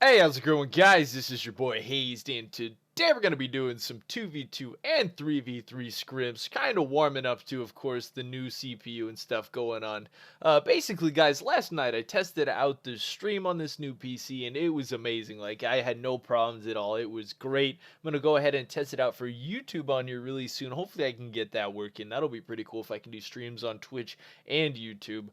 Hey, how's it going, guys? This is your boy Hazzed, and today we're going to be doing some 2v2 and 3v3 scrims, kind of warming up to, of course, the new CPU and stuff going on. Basically, guys, last night I tested out the stream on this new PC, and it was amazing. Like, I had no problems at all. It was great. I'm going to go ahead and test it out for YouTube on here really soon. Hopefully, I can get that working. That'll be pretty cool if I can do streams on Twitch and YouTube.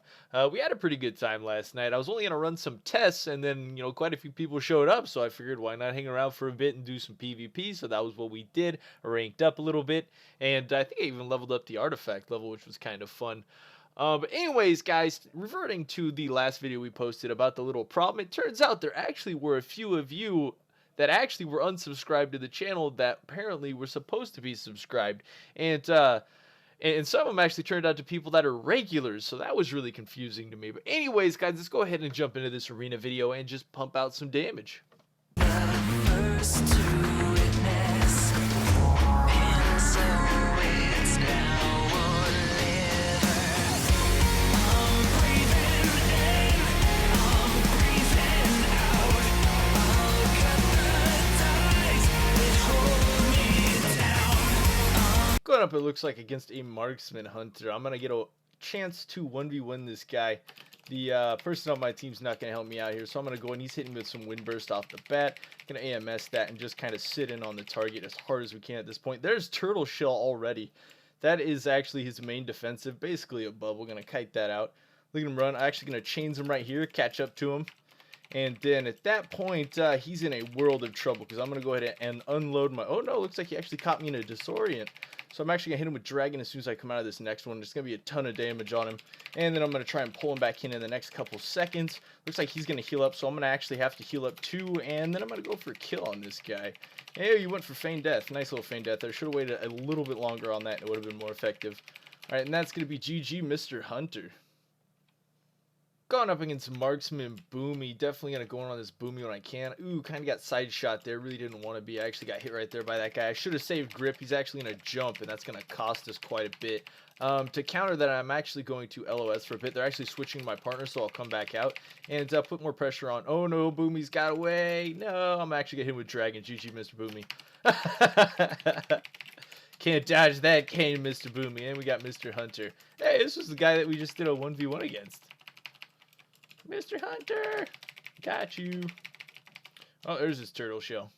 We had a pretty good time last night. I was only going to run some tests, and then, quite a few people showed up, so I figured why not hang around for a bit and do some PvP. So that was what we did. I ranked up a little bit, and I think I even leveled up the artifact level, which was kind of fun. But anyways, guys, reverting to the last video we posted about the little problem, it turns out there actually were a few of you that actually were unsubscribed to the channel that apparently were supposed to be subscribed, and some of them actually turned out to people that are regulars, so that was really confusing to me. But anyways, guys, let's go ahead and jump into this arena video and just pump out some damage. Going up, it looks like against a Marksman hunter. I'm going to get a chance to 1v1 this guy. The person on my team's not going to help me out here, so I'm going to go and he's hitting with some wind burst off the bat. Going to AMS that and just kind of sit in on the target as hard as we can at this point. There's Turtle Shell already. That is actually his main defensive, basically a bubble. Going to kite that out. Look at him run. I'm actually going to chains him right here, catch up to him. And then at that point, he's in a world of trouble because I'm going to go ahead and unload my... Oh, no, looks like he actually caught me in a disorient. So I'm actually going to hit him with Dragon as soon as I come out of this next one. There's going to be a ton of damage on him. And then I'm going to try and pull him back in the next couple seconds. Looks like he's going to heal up, so I'm going to actually have to heal up too. And then I'm going to go for a kill on this guy. Hey, you went for feign death. Nice little feign death there. Should have waited a little bit longer on that. It would have been more effective. All right, and that's going to be GG, Mr. Hunter. Going up against Marksman Boomie. Definitely going to go on this Boomie when I can. Ooh, kind of got side shot there. Really didn't want to be. I actually got hit right there by that guy. I should have saved grip. He's actually going to jump, and that's going to cost us quite a bit. To counter that, I'm actually going to LOS for a bit. They're actually switching my partner, so I'll come back out and put more pressure on. Oh, no, Boomie's got away. No, I'm actually going to hit him with Dragon. GG, Mr. Boomie. Can't dodge that, can you, Mr. Boomie? And we got Mr. Hunter. Hey, this was the guy that we just did a 1v1 against. Mr. Hunter, got you. Oh, there's his turtle shell.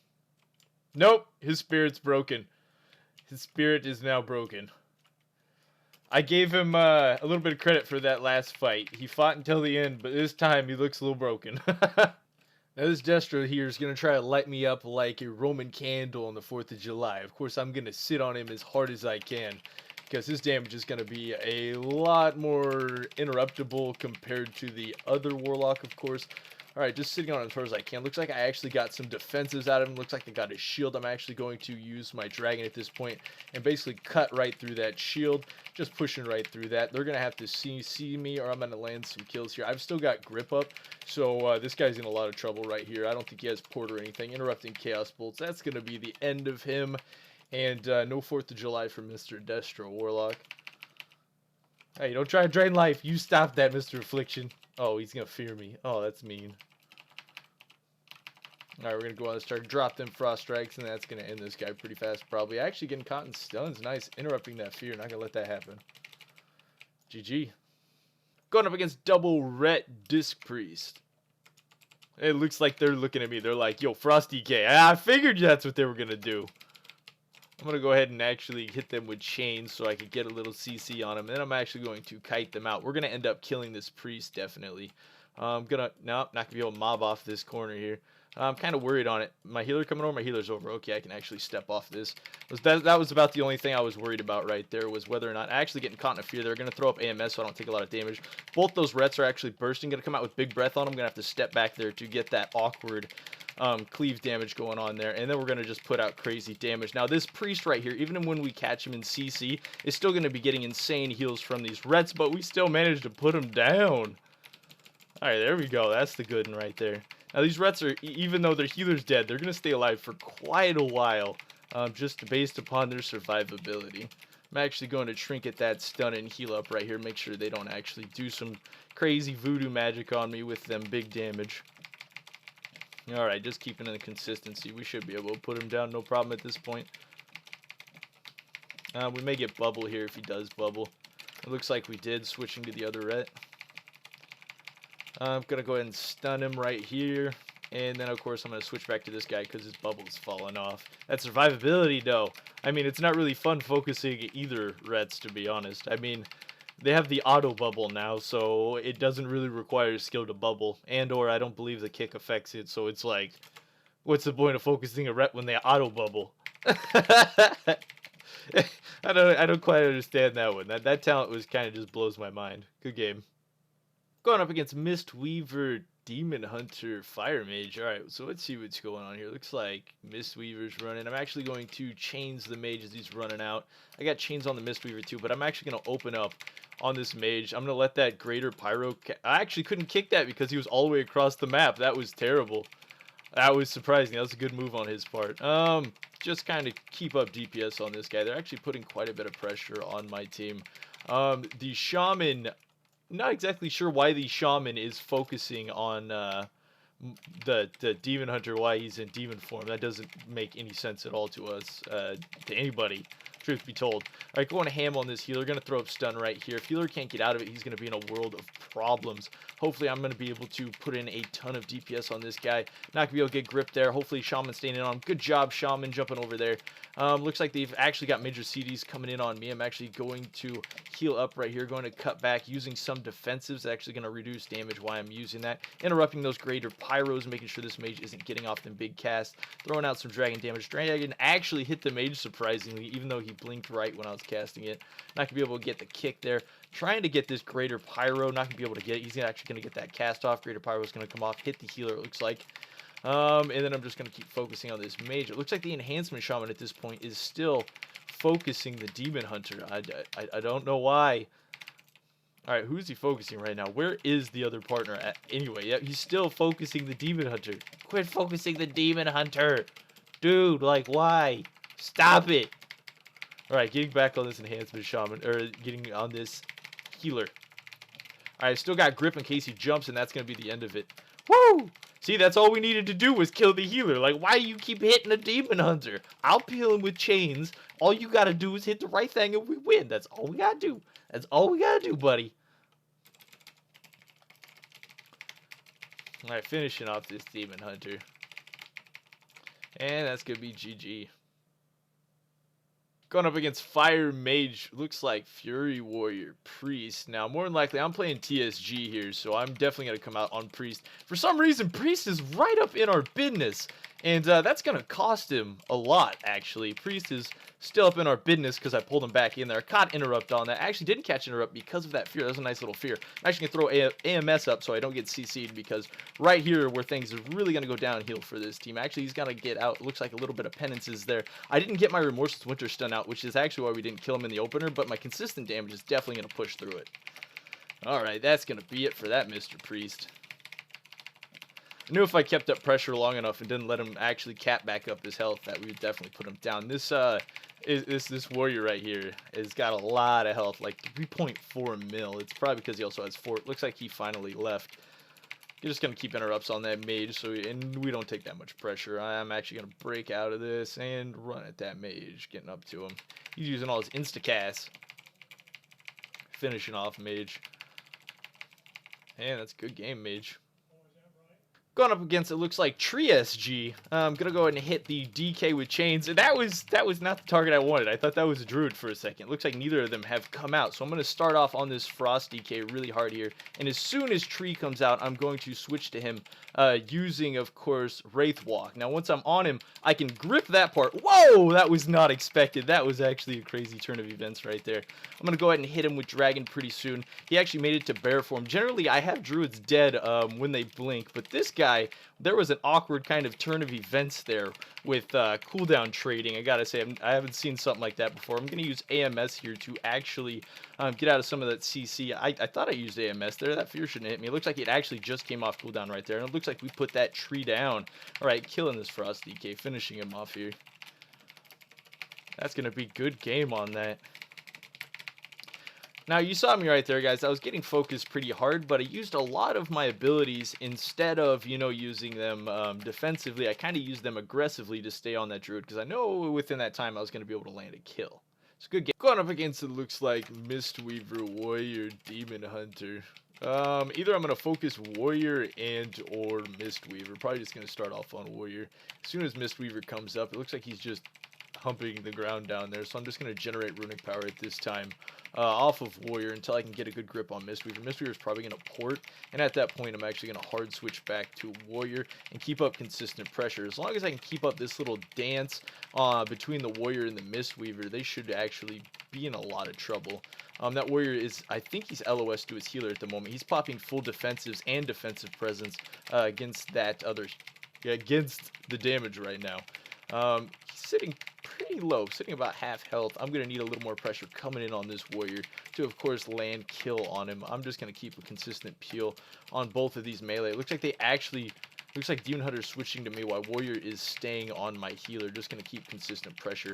Nope, his spirit's broken. His spirit is now broken. I gave him a little bit of credit for that last fight. He fought until the end, but this time he looks a little broken. Now this Destro here is going to try to light me up like a Roman candle on the 4th of July. Of course, I'm going to sit on him as hard as I can, because his damage is going to be a lot more interruptible compared to the other warlock, of course. Alright, just sitting on him as hard as I can. Looks like I actually got some defensives out of him. Looks like I got his shield. I'm actually going to use my dragon at this point and basically cut right through that shield. Just pushing right through that. They're going to have to see me, or I'm going to land some kills here. I've still got grip up, so this guy's in a lot of trouble right here. I don't think he has port or anything. Interrupting chaos bolts. That's going to be the end of him. And no 4th of July for Mr. Destro Warlock. Hey, don't try to drain life. You stop that, Mr. Affliction. Oh, he's going to fear me. Oh, that's mean. Alright, we're going to go on and start drop them frost strikes, and that's going to end this guy pretty fast, probably. Actually getting caught in stuns. Nice. Interrupting that fear. Not going to let that happen. GG. Going up against double Ret Disc Priest. It looks like they're looking at me. They're like, yo, Frosty K. I figured that's what they were going to do. I'm going to go ahead and actually hit them with chains so I could get a little CC on them. Then I'm actually going to kite them out. We're going to end up killing this priest, definitely. I'm going to... Nope, not going to be able to mob off this corner here. I'm kind of worried on it. My healer coming over? My healer's over. Okay, I can actually step off this. That was about the only thing I was worried about right there, was whether or not actually getting caught in a fear. They're going to throw up AMS so I don't take a lot of damage. Both those Rets are actually bursting. Going to come out with big breath on them. I'm going to have to step back there to get that awkward cleave damage going on there, and then we're going to just put out crazy damage. Now this priest right here, even when we catch him in CC, is still going to be getting insane heals from these Rets, but we still managed to put him down. Alright, there we go. That's the good one right there. Now these Rets are, even though their healer's dead, they're going to stay alive for quite a while, just based upon their survivability. I'm actually going to trinket that stun and heal up right here, make sure they don't actually do some crazy voodoo magic on me with them big damage. Alright, just keeping in the consistency. We should be able to put him down, no problem at this point. We may get bubble here if he does bubble. It looks like we did, switching to the other ret. I'm going to go ahead and stun him right here. And then, of course, I'm going to switch back to this guy because his bubble's fallen off. That survivability, though. I mean, it's not really fun focusing either rets, to be honest. I mean, they have the auto bubble now, so it doesn't really require skill to bubble. And or I don't believe the kick affects it, so it's like, what's the point of focusing a ret when they auto bubble? I don't quite understand that one. That talent was kind of just blows my mind. Good game. Going up against Mistweaver, Demon Hunter, Fire Mage. Alright, so let's see what's going on here. Looks like Mistweaver's running. I'm actually going to chains the mage as he's running out. I got chains on the Mistweaver too, but I'm actually going to open up on this mage. I'm going to let that Greater Pyro... I actually couldn't kick that because he was all the way across the map. That was terrible. That was surprising. That was a good move on his part. Just kind of keep up DPS on this guy. They're actually putting quite a bit of pressure on my team. The Shaman... Not exactly sure why the Shaman is focusing on the Demon Hunter, why he's in demon form. That doesn't make any sense at all to us, to anybody, truth be told. Alright, going ham on this healer. Going to throw up stun right here. If healer can't get out of it, he's going to be in a world of problems. Hopefully, I'm going to be able to put in a ton of DPS on this guy. Not going to be able to get grip there. Hopefully, Shaman staying in on him. Good job, Shaman, jumping over there. Looks like they've actually got major CDs coming in on me. I'm actually going to heal up right here. Going to cut back using some defensives. Actually going to reduce damage while I'm using that. Interrupting those greater pyros, making sure this mage isn't getting off them big casts. Throwing out some dragon damage. Dragon actually hit the mage surprisingly, even though he blinked right when I was casting it. Not going to be able to get the kick there. Trying to get this greater pyro. Not going to be able to get it. He's actually going to get that cast off. Greater pyro is going to come off. Hit the healer, it looks like. And then I'm just going to keep focusing on this mage. It looks like the enhancement shaman at this point is still focusing the demon hunter. I don't know why. Alright, who's he focusing right now? Where is the other partner at? Anyway, yeah, he's still focusing the demon hunter. Quit focusing the demon hunter. Dude, like, why? Stop it. Alright, getting back on this enhancement shaman, or getting on this healer. Alright, still got grip in case he jumps, and that's going to be the end of it. Woo! See, that's all we needed to do was kill the healer. Like, why do you keep hitting a demon hunter? I'll peel him with chains. All you gotta do is hit the right thing and we win. That's all we gotta do. That's all we gotta do, buddy. Alright, finishing off this demon hunter. And that's gonna be GG. Going up against Fire Mage, looks like Fury Warrior Priest. Now, more than likely, I'm playing TSG here, so I'm definitely going to come out on Priest. For some reason, Priest is right up in our business, and that's going to cost him a lot, actually. Priest is still up in our business because I pulled him back in there. Caught Interrupt on that. I actually didn't catch Interrupt because of that fear. That was a nice little fear. I'm actually going to throw AMS up so I don't get CC'd, because right here where things are really going to go downhill for this team. Actually, he's going to get out. Looks like a little bit of penances there. I didn't get my Remorseless Winter Stun out, which is actually why we didn't kill him in the opener, but my consistent damage is definitely going to push through it. Alright, that's going to be it for that Mr. Priest. I knew if I kept up pressure long enough and didn't let him actually cap back up his health, that we would definitely put him down. This warrior right here has got a lot of health, like 3.4 mil. It's probably because he also has 4. It looks like he finally left. You're just going to keep interrupts on that mage, and we don't take that much pressure. I'm actually going to break out of this and run at that mage, getting up to him. He's using all his insta-casts. Finishing off mage. And that's a good game, mage. Going up against, it looks like Tree SG. I'm going to go ahead and hit the DK with chains. And that was not the target I wanted. I thought that was a Druid for a second. Looks like neither of them have come out. So I'm going to start off on this Frost DK really hard here. And as soon as Tree comes out, I'm going to switch to him using, of course, Wraith Walk. Now, once I'm on him, I can grip that part. Whoa! That was not expected. That was actually a crazy turn of events right there. I'm going to go ahead and hit him with Dragon pretty soon. He actually made it to bear form. Generally, I have Druids dead when they blink. But this guy, there was an awkward kind of turn of events there with cooldown trading. I gotta say, I haven't seen something like that before. I'm gonna use AMS here to actually get out of some of that CC. I thought I used AMS there. That fear shouldn't hit me. It looks like it actually just came off cooldown right there, and it looks like we put that tree down. All right, killing this Frost DK, finishing him off here. That's gonna be good game on that. Now, you saw me right there, guys. I was getting focused pretty hard, but I used a lot of my abilities instead of, you know, using them defensively. I kind of used them aggressively to stay on that Druid because I know within that time I was going to be able to land a kill. It's a good game. Going up against it looks like Mistweaver, Warrior, Demon Hunter. Either I'm going to focus Warrior and or Mistweaver. Probably just going to start off on Warrior. As soon as Mistweaver comes up, it looks like he's just humping the ground down there, so I'm just going to generate runic power at this time off of Warrior until I can get a good grip on Mistweaver. Mistweaver is probably going to port, and at that point I'm actually going to hard switch back to Warrior and keep up consistent pressure. As long as I can keep up this little dance between the Warrior and the Mistweaver, they should actually be in a lot of trouble. That Warrior is, I think he's LOS to his healer at the moment. He's popping full defensives and defensive presence against that other, against the damage right now. He's sitting pretty low, sitting about half health. I'm going to need a little more pressure coming in on this Warrior to, of course, land kill on him. I'm just going to keep a consistent peel on both of these melee. It looks like they actually, looks like Demon Hunter's switching to me while Warrior is staying on my healer. Just going to keep consistent pressure.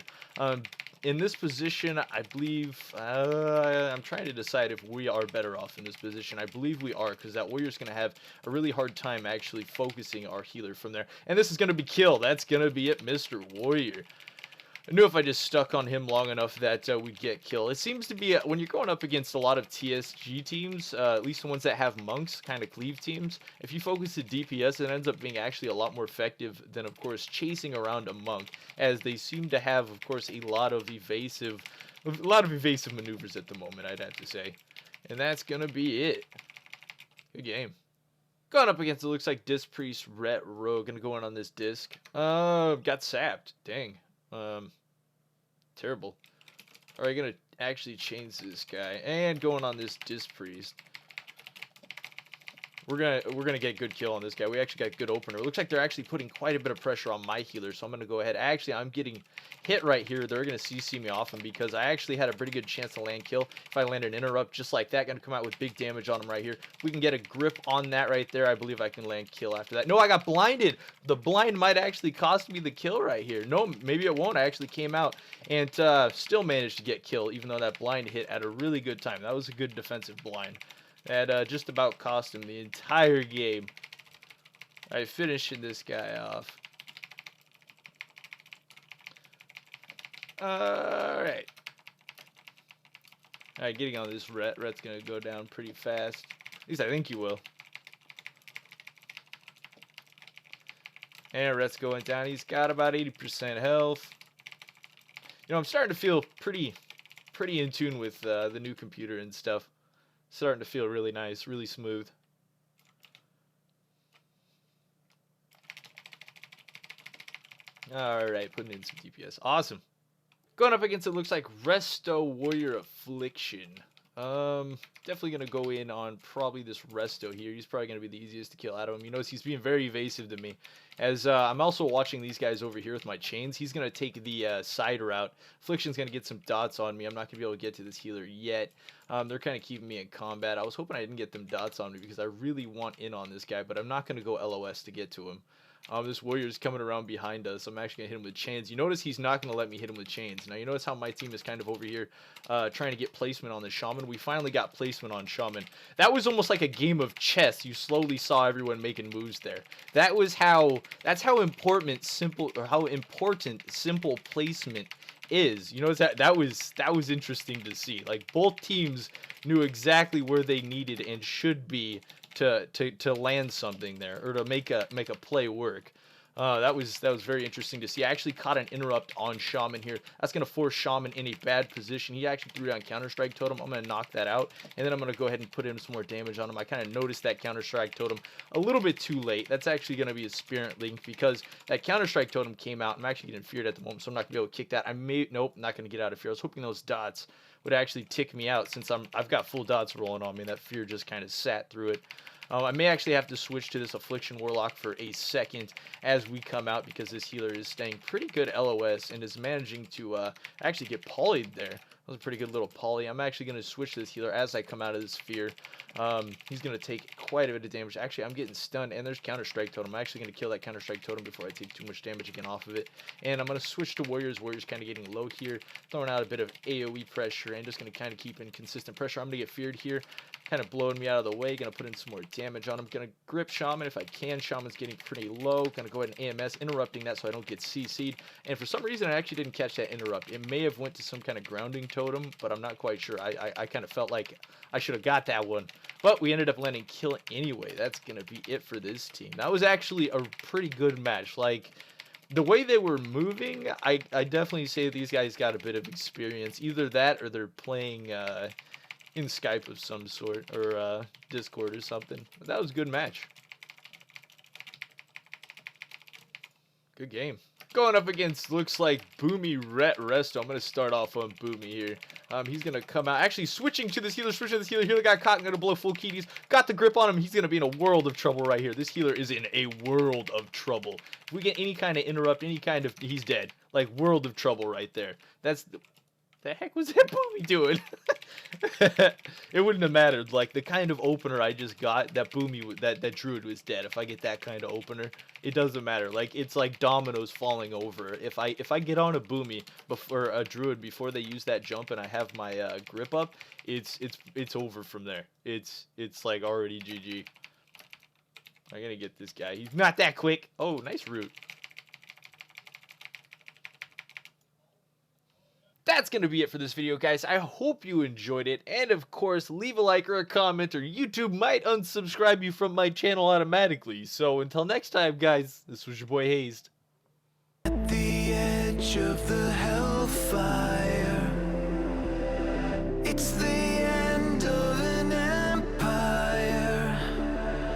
In this position, I believe, I'm trying to decide if we are better off in this position. I believe we are, because that Warrior's going to have a really hard time actually focusing our healer from there. And this is going to be kill. That's going to be it, Mr. Warrior. I knew if I just stuck on him long enough that we'd get kill. It seems to be, when you're going up against a lot of TSG teams, at least the ones that have monks, kind of cleave teams, if you focus the DPS, it ends up being actually a lot more effective than, of course, chasing around a monk, as they seem to have, of course, a lot of evasive maneuvers at the moment, I'd have to say. And that's going to be it. Good game. Going up against, it looks like Disc Priest, Ret Rogue, going to go in on this disc. Got sapped. Dang. Terrible. Alright, gonna actually change this guy. And going on this Disc Priest. We're gonna get good kill on this guy. We actually got good opener. It looks like they're actually putting quite a bit of pressure on my healer, so I'm gonna go ahead. Actually, I'm getting hit right here. They're gonna CC me off him because I actually had a pretty good chance to land kill. If I land an interrupt just like that, gonna come out with big damage on him right here. If we can get a grip on that right there, I believe I can land kill after that. No, I got blinded. The blind might actually cost me the kill right here. No, maybe it won't. I actually came out and still managed to get kill, even though that blind hit at a really good time. That was a good defensive blind. That just about cost him the entire game. Alright, finishing this guy off. Alright. Alright, getting on this Ret. Ret's gonna go down pretty fast. At least I think he will. And Ret's going down. He's got about 80% health. You know, I'm starting to feel pretty in tune with the new computer and stuff. Starting to feel really nice, really smooth. Alright, putting in some DPS. Awesome. Going up against, it looks like Resto Warrior Affliction. Definitely going to go in on probably this Resto here. He's probably going to be the easiest to kill out of him. You notice he's being very evasive to me. As I'm also watching these guys over here with my chains. He's going to take the side route. Affliction's going to get some dots on me. I'm not going to be able to get to this healer yet. They're kind of keeping me in combat. I was hoping I didn't get them dots on me because I really want in on this guy. But I'm not going to go LOS to get to him. This Warrior's coming around behind us. I'm actually going to hit him with chains. You notice he's not going to let me hit him with chains. Now, you notice how my team is kind of over here trying to get placement on the Shaman. We finally got placement on Shaman. That was almost like a game of chess. You slowly saw everyone making moves there. That's how important simple placement is. You know, that was interesting to see. Like, both teams knew exactly where they needed and should be to land something there, or to make a play work. That was very interesting to see. I actually caught an interrupt on Shaman here. That's going to force Shaman in a bad position. He actually threw down Counter-Strike Totem. I'm going to knock that out, and then I'm going to go ahead and put in some more damage on him. I kind of noticed that Counter-Strike Totem a little bit too late. That's actually going to be a Spirit Link, because that Counter-Strike Totem came out. I'm actually getting feared at the moment, so I'm not going to be able to kick that. Nope, not going to get out of fear. I was hoping those dots would actually tick me out, since I've got full dots rolling on me, and that fear just kind of sat through it. I may actually have to switch to this Affliction Warlock for a second as we come out, because this healer is staying pretty good LOS and is managing to actually get polyed there. was a pretty good little poly. I'm actually going to switch to this healer as I come out of this sphere. He's going to take quite a bit of damage. Actually, I'm getting stunned, and there's Counter-Strike Totem. I'm actually going to kill that Counter-Strike Totem before I take too much damage again off of it. And I'm going to switch to Warriors. Warriors kind of getting low here, throwing out a bit of AoE pressure, and just going to kind of keep in consistent pressure. I'm going to get feared here, kind of blowing me out of the way. Going to put in some more damage on him. Going to grip Shaman if I can. Shaman's getting pretty low. Going to go ahead and AMS, interrupting that so I don't get CC'd. And for some reason, I actually didn't catch that interrupt. It may have went to some kind of grounding totem, but I'm not quite sure. I kind of felt like I should have got that one. But we ended up landing kill anyway. That's going to be it for this team. That was actually a pretty good match. Like, the way they were moving, I definitely say these guys got a bit of experience. Either that or they're playing in Skype of some sort, or Discord or something. But that was a good match. Good game. Going up against, looks like Boomie Resto. I'm going to start off on Boomie here. He's going to come out. Actually, switching to this healer. Healer got caught. Going to blow full keyties. Got the grip on him. He's going to be in a world of trouble right here. This healer is in a world of trouble. If we get any kind of interrupt, any kind of... He's dead. Like, world of trouble right there. That's... The heck was that Boomie doing? It wouldn't have mattered. Like, the kind of opener I just got, that Boomie, that Druid was dead. If I get that kind of opener, it doesn't matter. Like, it's like dominoes falling over. If I get on a Boomie before a Druid before they use that jump and I have my grip up, it's over from there. It's like already GG. I'm gonna get this guy. He's not that quick. Oh, nice root. That's going to be it for this video, guys. I hope you enjoyed it. And of course, leave a like or a comment, or YouTube might unsubscribe you from my channel automatically. So until next time, guys, this was your boy Hazzed. At the edge of the hellfire, it's the